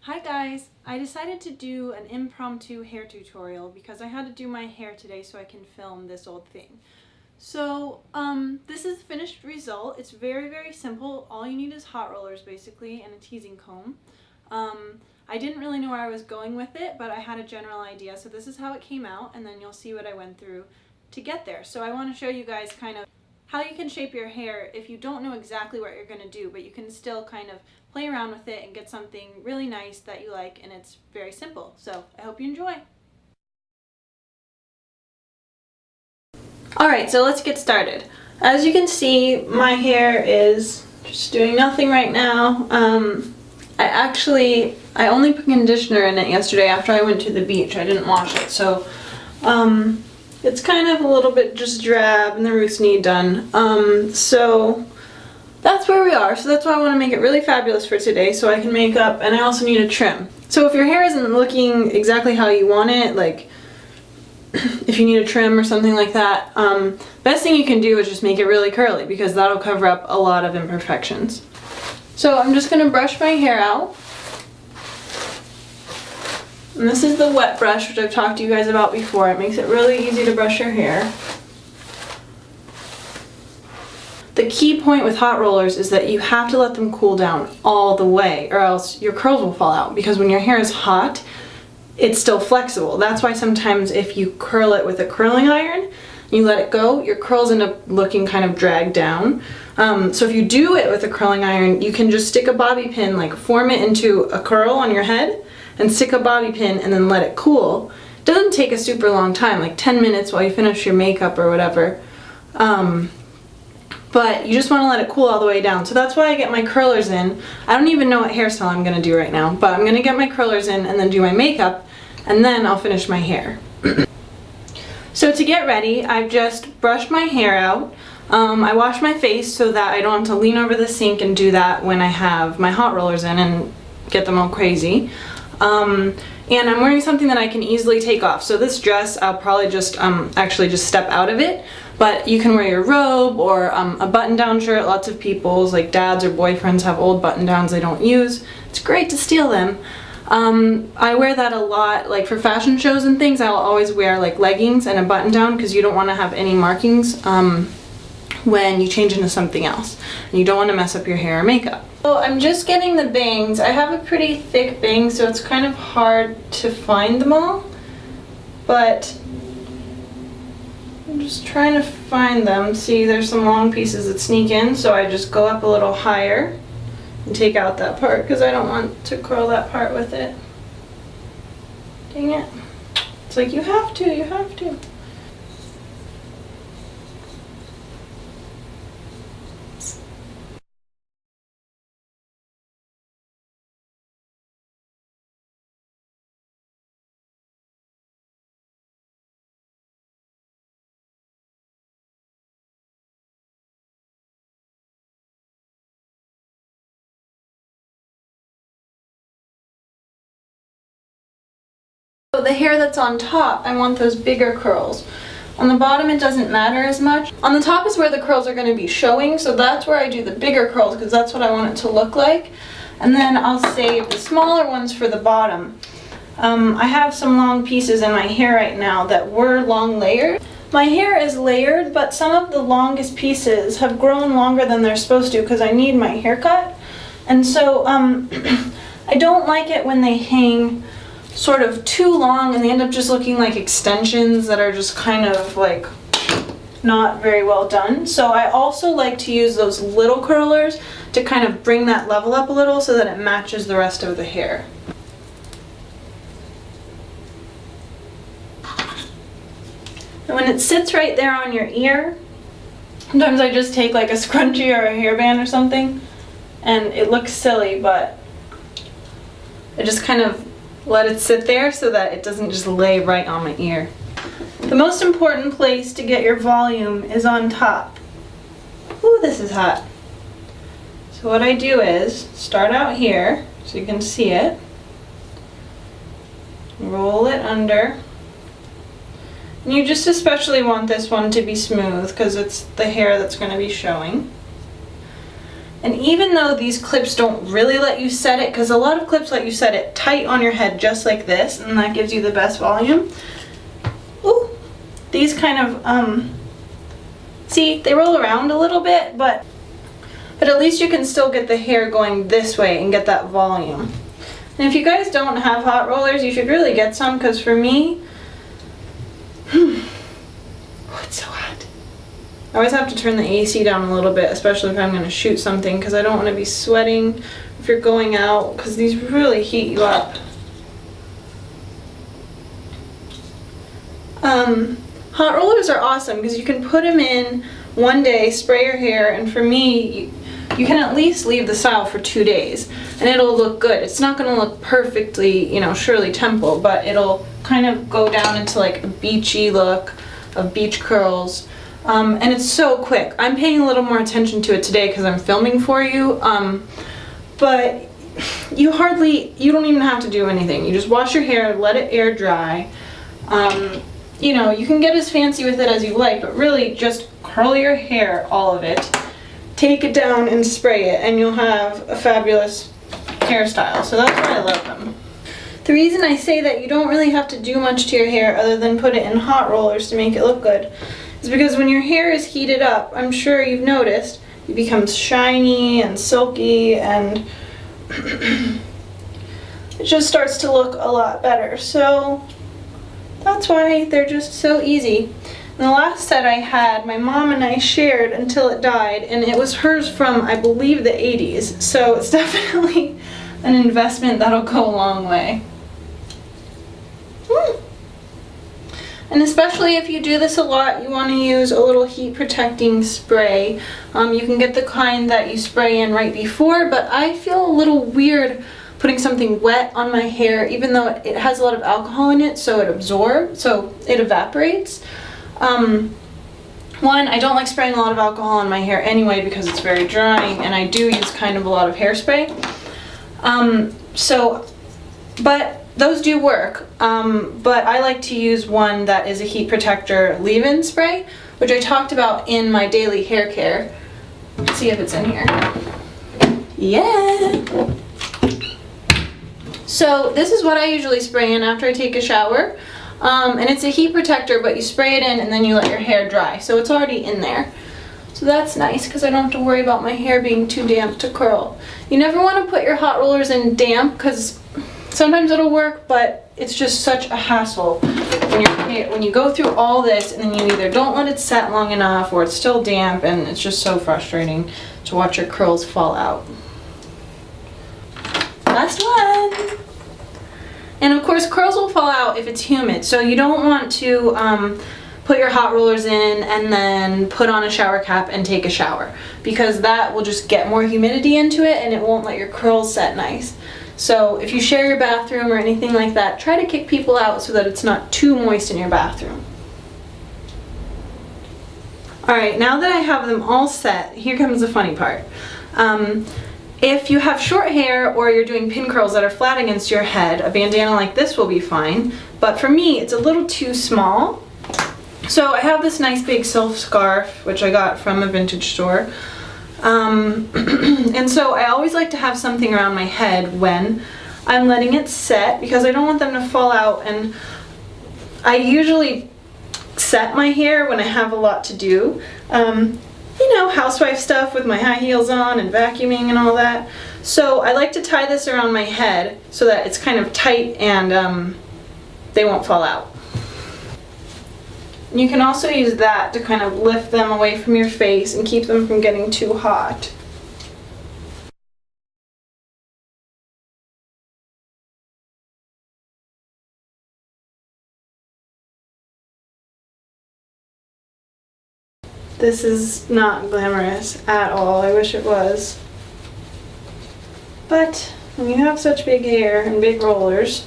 Hi guys! I decided to do an impromptu hair tutorial because I had to do my hair today so I can film this old thing. So, this is the finished result. It's very simple. All you need is hot rollers basically and a teasing comb. I didn't really know where I was going with it, but I had a general idea. So this is how it came out, and then you'll see what I went through to get there. So I want to show you guys kind of how you can shape your hair if you don't know exactly what you're going to do, but you can still kind of play around with it and get something really nice that you like, and it's very simple. So I hope you enjoy. Alright, so let's get started. As you can see, my hair is just doing nothing right now. I only put conditioner in it yesterday after I went to the beach. I didn't wash it, so it's kind of a little bit just drab and the roots need done. So that's where we are. So that's why I want to make it really fabulous for today so I can make up, and I also need a trim. So if your hair isn't looking exactly how you want it, like if you need a trim or something like that, best thing you can do is just make it really curly because that'll cover up a lot of imperfections. So I'm just going to brush my hair out. And this is the wet brush, which I've talked to you guys about before. It makes it really easy to brush your hair. The key point with hot rollers is that you have to let them cool down all the way, or else your curls will fall out, because when your hair is hot, it's still flexible. That's why sometimes if you curl it with a curling iron, you let it go, your curls end up looking kind of dragged down. So if you do it with a curling iron, you can just stick a bobby pin, like form it into a curl on your head, and stick a bobby pin and then let it cool. It doesn't take a super long time, like 10 minutes while you finish your makeup or whatever. But you just want to let it cool all the way down. So that's why I get my curlers in. I don't even know what hairstyle I'm going to do right now, but I'm going to get my curlers in and then do my makeup, and then I'll finish my hair. So to get ready, I've just brushed my hair out. I wash my face so that I don't have to lean over the sink and do that when I have my hot rollers in and get them all crazy. And I'm wearing something that I can easily take off. So this dress, I'll probably just actually just step out of it. But you can wear your robe or a button-down shirt. Lots of people's, like dads or boyfriends, have old button-downs they don't use. It's great to steal them. I wear that a lot, like for fashion shows and things. I'll always wear like leggings and a button-down because you don't want to have any markings when you change into something else. And you don't want to mess up your hair or makeup. So I'm just getting the bangs. I have a pretty thick bang, so it's kind of hard to find them all. But I'm just trying to find them. See, there's some long pieces that sneak in, so I just go up a little higher and take out that part because I don't want to curl that part with it. Dang it. It's like, you have to, you have to. So the hair that's on top, I want those bigger curls. On the bottom it doesn't matter as much. On the top is where the curls are going to be showing, so that's where I do the bigger curls because that's what I want it to look like. And then I'll save the smaller ones for the bottom. I have some long pieces in my hair right now that were long layered. My hair is layered, but some of the longest pieces have grown longer than they're supposed to because I need my haircut. And so I don't like it when they hang sort of too long and they end up just looking like extensions that are just kind of like not very well done. So I also like to use those little curlers to kind of bring that level up a little so that it matches the rest of the hair. And when it sits right there on your ear, sometimes I just take like a scrunchie or a hairband or something, and it looks silly, but I just kind of let it sit there so that it doesn't just lay right on my ear. The most important place to get your volume is on top. Ooh, this is hot. So what I do is start out here so you can see it. Roll it under. And you just especially want this one to be smooth because it's the hair that's going to be showing. And even though these clips don't really let you set it, because a lot of clips let you set it tight on your head just like this, and that gives you the best volume. Ooh, these kind of, see, they roll around a little bit, but at least you can still get the hair going this way and get that volume. And if you guys don't have hot rollers, you should really get some, because for me, oh, it's so hot. I always have to turn the AC down a little bit, especially if I'm going to shoot something, because I don't want to be sweating if you're going out, because these really heat you up. Hot rollers are awesome because you can put them in one day, spray your hair, and for me, you can at least leave the style for 2 days and it'll look good. It's not going to look perfectly, you know, Shirley Temple, but it'll kind of go down into like a beachy look of beach curls. And it's so quick. I'm paying a little more attention to it today because I'm filming for you, but you don't even have to do anything. You just wash your hair, let it air dry. You know, you can get as fancy with it as you like, but really just curl your hair, all of it, take it down and spray it, and you'll have a fabulous hairstyle. So that's why I love them. The reason I say that you don't really have to do much to your hair other than put it in hot rollers to make it look good is because when your hair is heated up, I'm sure you've noticed, it becomes shiny and silky and it just starts to look a lot better. So that's why they're just so easy. And the last set I had, my mom and I shared until it died, and it was hers from, I believe, the 80s. So it's definitely an investment that'll go a long way. And especially if you do this a lot, you want to use a little heat protecting spray. You can get the kind that you spray in right before, but I feel a little weird putting something wet on my hair, even though it has a lot of alcohol in it, so it evaporates. One, I don't like spraying a lot of alcohol on my hair anyway because it's very drying, and I do use kind of a lot of hairspray. But those do work, but I like to use one that is a heat protector leave-in spray, which I talked about in my daily hair care. Let's see if it's in here. Yeah! So this is what I usually spray in after I take a shower, and it's a heat protector, but you spray it in and then you let your hair dry, so it's already in there. So that's nice because I don't have to worry about my hair being too damp to curl. You never want to put your hot rollers in damp because sometimes it'll work, but it's just such a hassle when you go through all this and then you either don't let it set long enough or it's still damp, and it's just so frustrating to watch your curls fall out. Last one! And of course, curls will fall out if it's humid, so you don't want to put your hot rollers in and then put on a shower cap and take a shower, because that will just get more humidity into it and it won't let your curls set nice. So if you share your bathroom or anything like that, try to kick people out so that it's not too moist in your bathroom. Alright, now that I have them all set, here comes the funny part. If you have short hair or you're doing pin curls that are flat against your head, a bandana like this will be fine, but for me it's a little too small. So I have this nice big silk scarf, which I got from a vintage store. And so I always like to have something around my head when I'm letting it set, because I don't want them to fall out, and I usually set my hair when I have a lot to do. You know, housewife stuff with my high heels on and vacuuming and all that. So I like to tie this around my head so that it's kind of tight and they won't fall out. You can also use that to kind of lift them away from your face and keep them from getting too hot. This is not glamorous at all. I wish it was. But when you have such big hair and big rollers.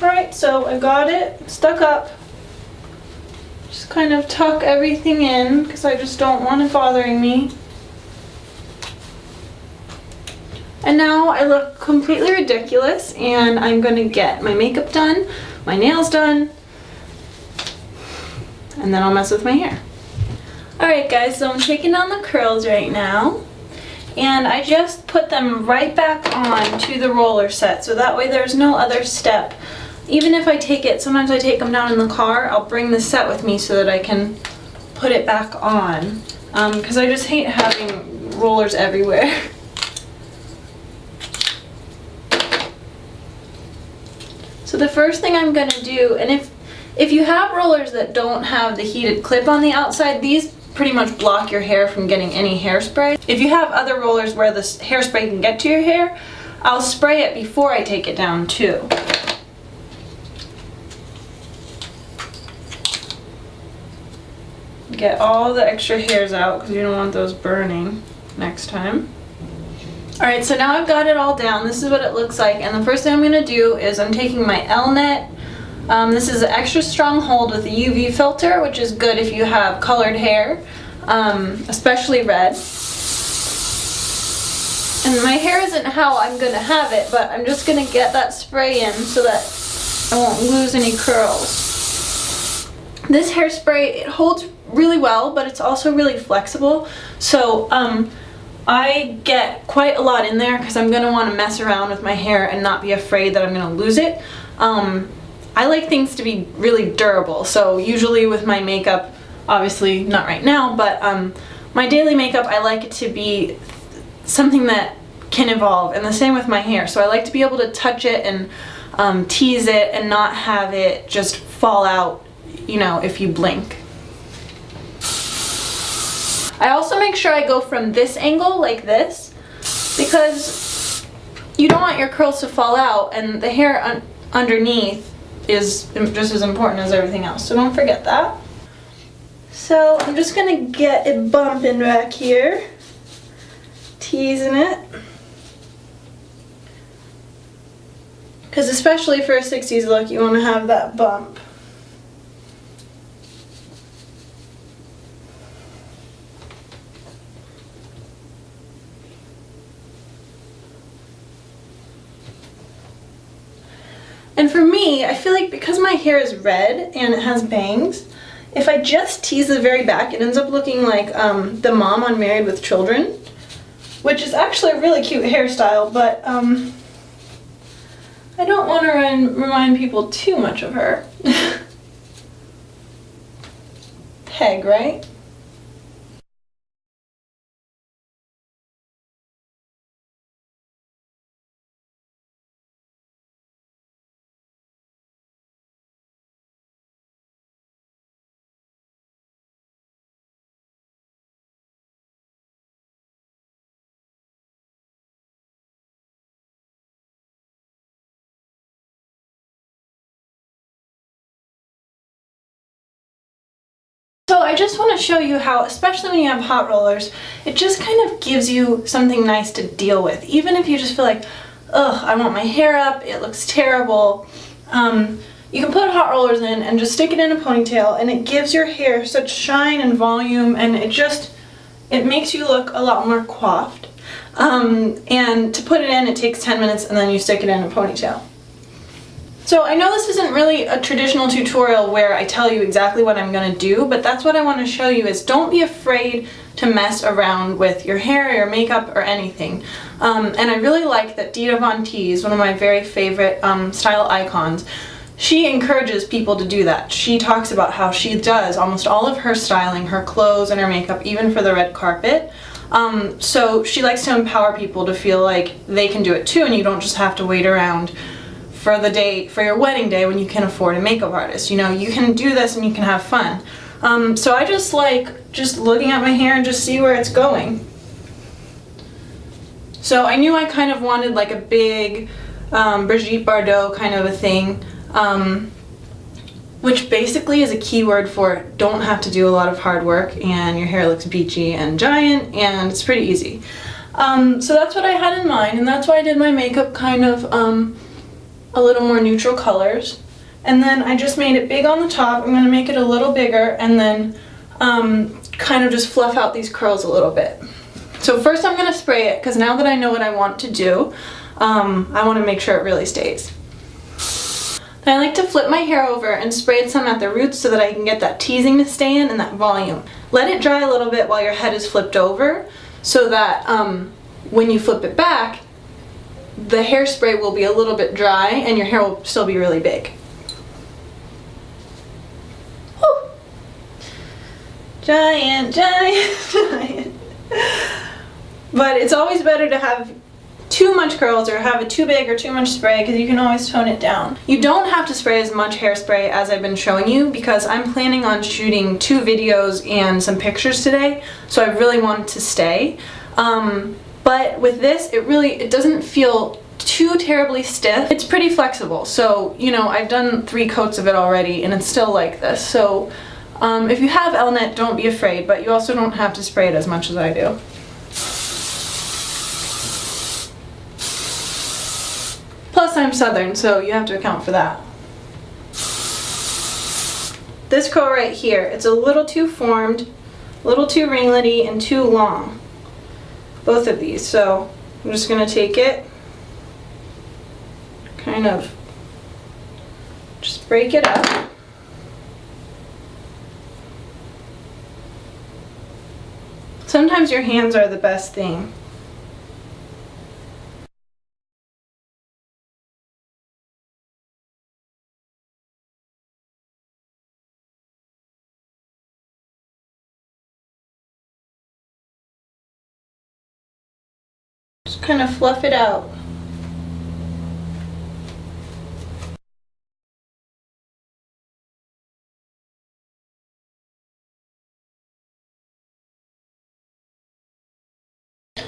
Alright, so I got it stuck up. Just kind of tuck everything in because I just don't want it bothering me. And now I look completely ridiculous, and I'm going to get my makeup done, my nails done, and then I'll mess with my hair. Alright guys, so I'm taking down the curls right now. And I just put them right back on to the roller set, so that way there's no other step. Even if I take it, sometimes I take them down in the car, I'll bring the set with me so that I can put it back on. Because I just hate having rollers everywhere. So the first thing I'm going to do, and if you have rollers that don't have the heated clip on the outside, these pretty much block your hair from getting any hairspray. If you have other rollers where the hairspray can get to your hair, I'll spray it before I take it down too. Get all the extra hairs out because you don't want those burning next time. Alright, so now I've got it all down. This is what it looks like, and the first thing I'm going to do is I'm taking my Elnet. This is an extra strong hold with a UV filter, which is good if you have colored hair, especially red. And my hair isn't how I'm going to have it, but I'm just going to get that spray in so that I won't lose any curls. This hairspray, it holds really well, but it's also really flexible. So I get quite a lot in there because I'm going to want to mess around with my hair and not be afraid that I'm going to lose it. I like things to be really durable, so usually with my makeup, obviously not right now, but my daily makeup, I like it to be something that can evolve, and the same with my hair. So I like to be able to touch it and tease it and not have it just fall out, you know, if you blink. I also make sure I go from this angle like this, because you don't want your curls to fall out, and the hair underneath is just as important as everything else, so don't forget that. So I'm just gonna get it bumping back here, teasing it, because especially for a 60s look you want to have that bump. And for me, I feel like because my hair is red and it has bangs, if I just tease the very back, it ends up looking like the mom on Married with Children, which is actually a really cute hairstyle, but I don't want to remind people too much of her. Peg, right? So I just want to show you how, especially when you have hot rollers, it just kind of gives you something nice to deal with. Even if you just feel like, ugh, I want my hair up, it looks terrible. You can put hot rollers in and just stick it in a ponytail, and it gives your hair such shine and volume, and it makes you look a lot more coiffed. And to put it in, it takes 10 minutes, and then you stick it in a ponytail. So I know this isn't really a traditional tutorial where I tell you exactly what I'm going to do, but that's what I want to show you is don't be afraid to mess around with your hair, your makeup, or anything. And I really like that Dita Von Teese, one of my very favorite style icons, she encourages people to do that. She talks about how she does almost all of her styling, her clothes and her makeup, even for the red carpet. So she likes to empower people to feel like they can do it too, and you don't just have to wait around for the day, for your wedding day, when you can afford a makeup artist. You know, you can do this and you can have fun. So I just like just looking at my hair and just see where it's going. So I knew I kind of wanted like a big Brigitte Bardot kind of a thing, which basically is a keyword for don't have to do a lot of hard work and your hair looks beachy and giant and it's pretty easy. So that's what I had in mind, and that's why I did my makeup kind of a little more neutral colors. And then I just made it big on the top. I'm going to make it a little bigger and then kind of just fluff out these curls a little bit. So first I'm going to spray it because now that I know what I want to do, I want to make sure it really stays. I like to flip my hair over and spray some at the roots so that I can get that teasing to stay in and that volume. Let it dry a little bit while your head is flipped over so that when you flip it back, the hairspray will be a little bit dry and your hair will still be really big. Whew. Giant, giant, giant. But it's always better to have too much curls or have it too big or too much spray because you can always tone it down. You don't have to spray as much hairspray as I've been showing you because I'm planning on shooting 2 videos and some pictures today, so I really want it to stay. But with this, it doesn't feel too terribly stiff. It's pretty flexible, so you know, I've done 3 coats of it already and it's still like this. So if you have Elnet, don't be afraid, but you also don't have to spray it as much as I do. Plus I'm Southern, so you have to account for that. This curl right here, it's a little too formed, a little too ringlety, and too long. Both of these, so I'm just going to take it, kind of just break it up. Sometimes your hands are the best thing. Just kind of fluff it out.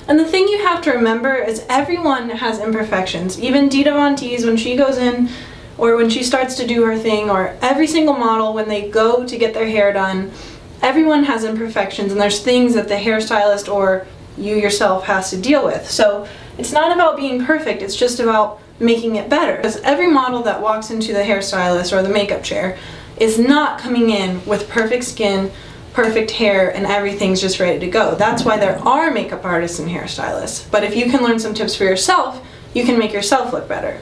And the thing you have to remember is everyone has imperfections. Even Dita Von Teese, when she goes in or when she starts to do her thing, or every single model when they go to get their hair done, everyone has imperfections and there's things that the hairstylist or you yourself has to deal with. So it's not about being perfect, it's just about making it better. Because every model that walks into the hairstylist or the makeup chair is not coming in with perfect skin, perfect hair, and everything's just ready to go. That's why there are makeup artists and hairstylists. But if you can learn some tips for yourself, you can make yourself look better.